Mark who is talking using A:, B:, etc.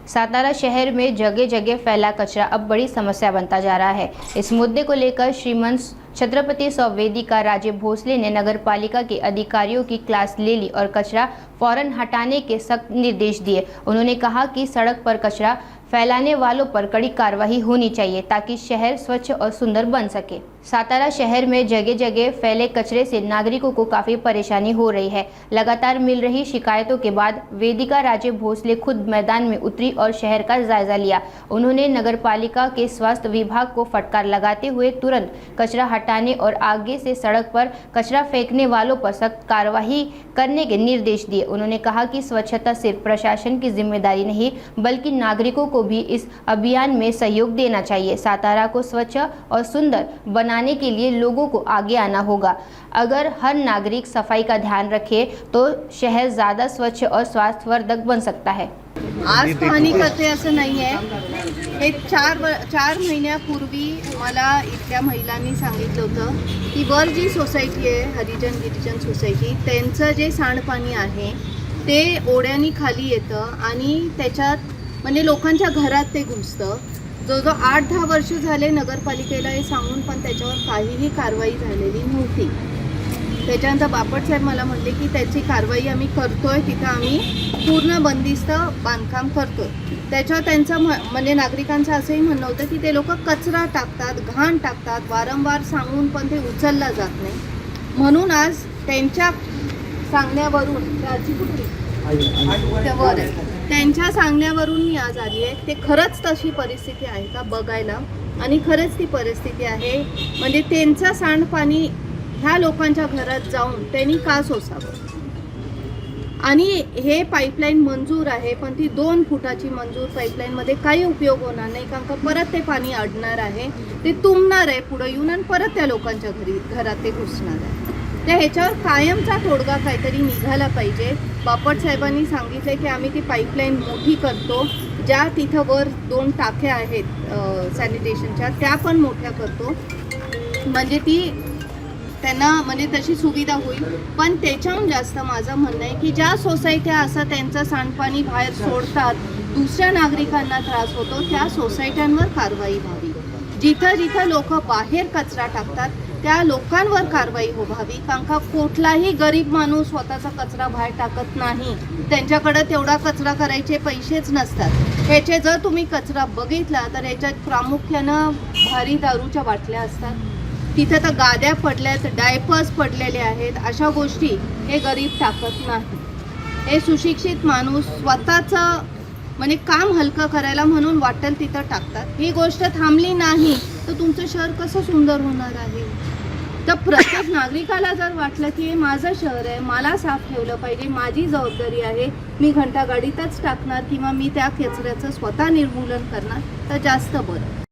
A: सातारा शहर में जगह जगह फैला कचरा अब बड़ी समस्या बनता जा रहा है। इस मुद्दे को लेकर श्रीमंत छत्रपति वेदिका राजे भोसले ने नगर पालिका के अधिकारियों की क्लास ले ली और कचरा फौरन हटाने के सख्त निर्देश दिए। उन्होंने कहा कि सड़क पर कचरा फैलाने वालों पर कड़ी कार्रवाई होनी चाहिए ताकि शहर स्वच्छ और सुंदर बन सके। सातारा शहर में जगह जगह फैले कचरे से नागरिकों को काफ़ी परेशानी हो रही है। लगातार मिल रही शिकायतों के बाद वेदिका राजे भोसले खुद मैदान में उतरी और शहर का जायजा लिया। उन्होंने नगर पालिका के स्वास्थ्य विभाग को फटकार लगाते हुए तुरंत कचरा हटाने और आगे से सड़क पर कचरा फेंकने वालों पर सख्त कार्रवाई करने के निर्देश दिए। उन्होंने कहा कि स्वच्छता सिर्फ प्रशासन की जिम्मेदारी नहीं बल्कि नागरिकों को भी इस अभियान में सहयोग देना चाहिए। सातारा को स्वच्छ और सुंदर बनाने के लिए लोगों को आगे आना होगा। अगर हर नागरिक सफाई का ध्यान रखे तो शहर ज़्यादा स्वच्छ और स्वास्थ्यवर्धक बन सकता है।
B: आज पाहणी करते असं नाही आहे। हे चार महिन्यापूर्वी मला इथल्या महिलांनी सांगितलं होतं की वर जी सोसायटी आहे हरिजन गिरिजन सोसायटी त्यांचं जे सांडपाणी आहे ते ओढ्यानी खाली येतं आणि त्याच्यात म्हणजे लोकांच्या घरात ते घुसतं। जो 8-10 वर्ष झाले नगरपालिकेला हे सांगून पण त्याच्यावर काहीही कारवाई झालेली नव्हती। त्याच्यानंतर बापट साहेब मला म्हटले की त्याची कारवाई आम्ही करतोय, तिथं आम्ही पूर्ण बंदिस्त बांधकाम करतोय। त्याच्यावर त्यांचं म्हणजे नागरिकांचं असंही म्हणणं होतं की ते लोक कचरा टाकतात, घाण टाकतात, वारंवार सांगून पण ते उचललं जात नाही। म्हणून आज त्यांच्या सांगण्यावरून त्यांच्या सांगण्यावरून मी आज आली आहे। ते खरंच तशी परिस्थिती आहे का बघायला आणि खरंच ती परिस्थिती आहे म्हणजे त्यांचं सांडपाणी ह्या लोकांच्या घरात जाऊन त्यांनी का सोसावं। आणि हे पाईपलाईन मंजूर आहे पण ती 2 फुटाची मंजूर पाईपलाईनमध्ये काही उपयोग होणार नाही कारण का परत ते पाणी अडणार आहे, ते तुंबणार आहे पुढे येऊन आणि परत त्या लोकांच्या घरात ते घुसणार आहे। तर ह्याच्यावर कायमचा तोडगा काहीतरी निघाला पाहिजे। बापट साहेबांनी सांगितले की आम्ही ती पाईपलाईन मोठी करतो, ज्या तिथं वर 2 टाक्या आहेत सॅनिटेशनच्या त्या पण मोठ्या करतो म्हणजे ती त्यांना म्हणजे तशी सुविधा होईल। पण त्याच्याहून जास्त माझं म्हणणं आहे की ज्या सोसायट्या असं त्यांचं सांडपाणी बाहेर सोडतात, दुसऱ्या नागरिकांना त्रास होतो, त्या सोसायट्यांवर कारवाई व्हावी। जिथं जिथं लोक बाहेर कचरा टाकतात त्या लोकांवर कारवाई व्हावी कारण का कुठलाही गरीब माणूस स्वतःचा कचरा बाहेर टाकत नाही, त्यांच्याकडे तेवढा कचरा करायचे पैसेच नसतात। ह्याचे जर तुम्ही कचरा बघितला तर ह्याच्यात प्रामुख्यानं भारी दारूच्या बाटल्या असतात, तिथे तर गाद्या पडल्यात, डायपर्स पडलेले आहेत, अशा गोष्टी हे गरीब टाकत नाही। हे सुशिक्षित माणूस स्वतःचं म्हणजे काम हलकं करायला म्हणून वाटेल तिथं टाकतात। ही गोष्ट थांबली नाही तर तुमचं शहर कसं सुंदर होणार आहे। तर प्रत्येक नागरिकाला जर वाटलं की हे माझं शहर आहे, मला साफ ठेवलं पाहिजे, माझी जबाबदारी आहे, मी घंटागाडीतच टाकणार किंवा मी त्या कचऱ्याचं स्वतः निर्मूलन करणार तर जास्त बरं।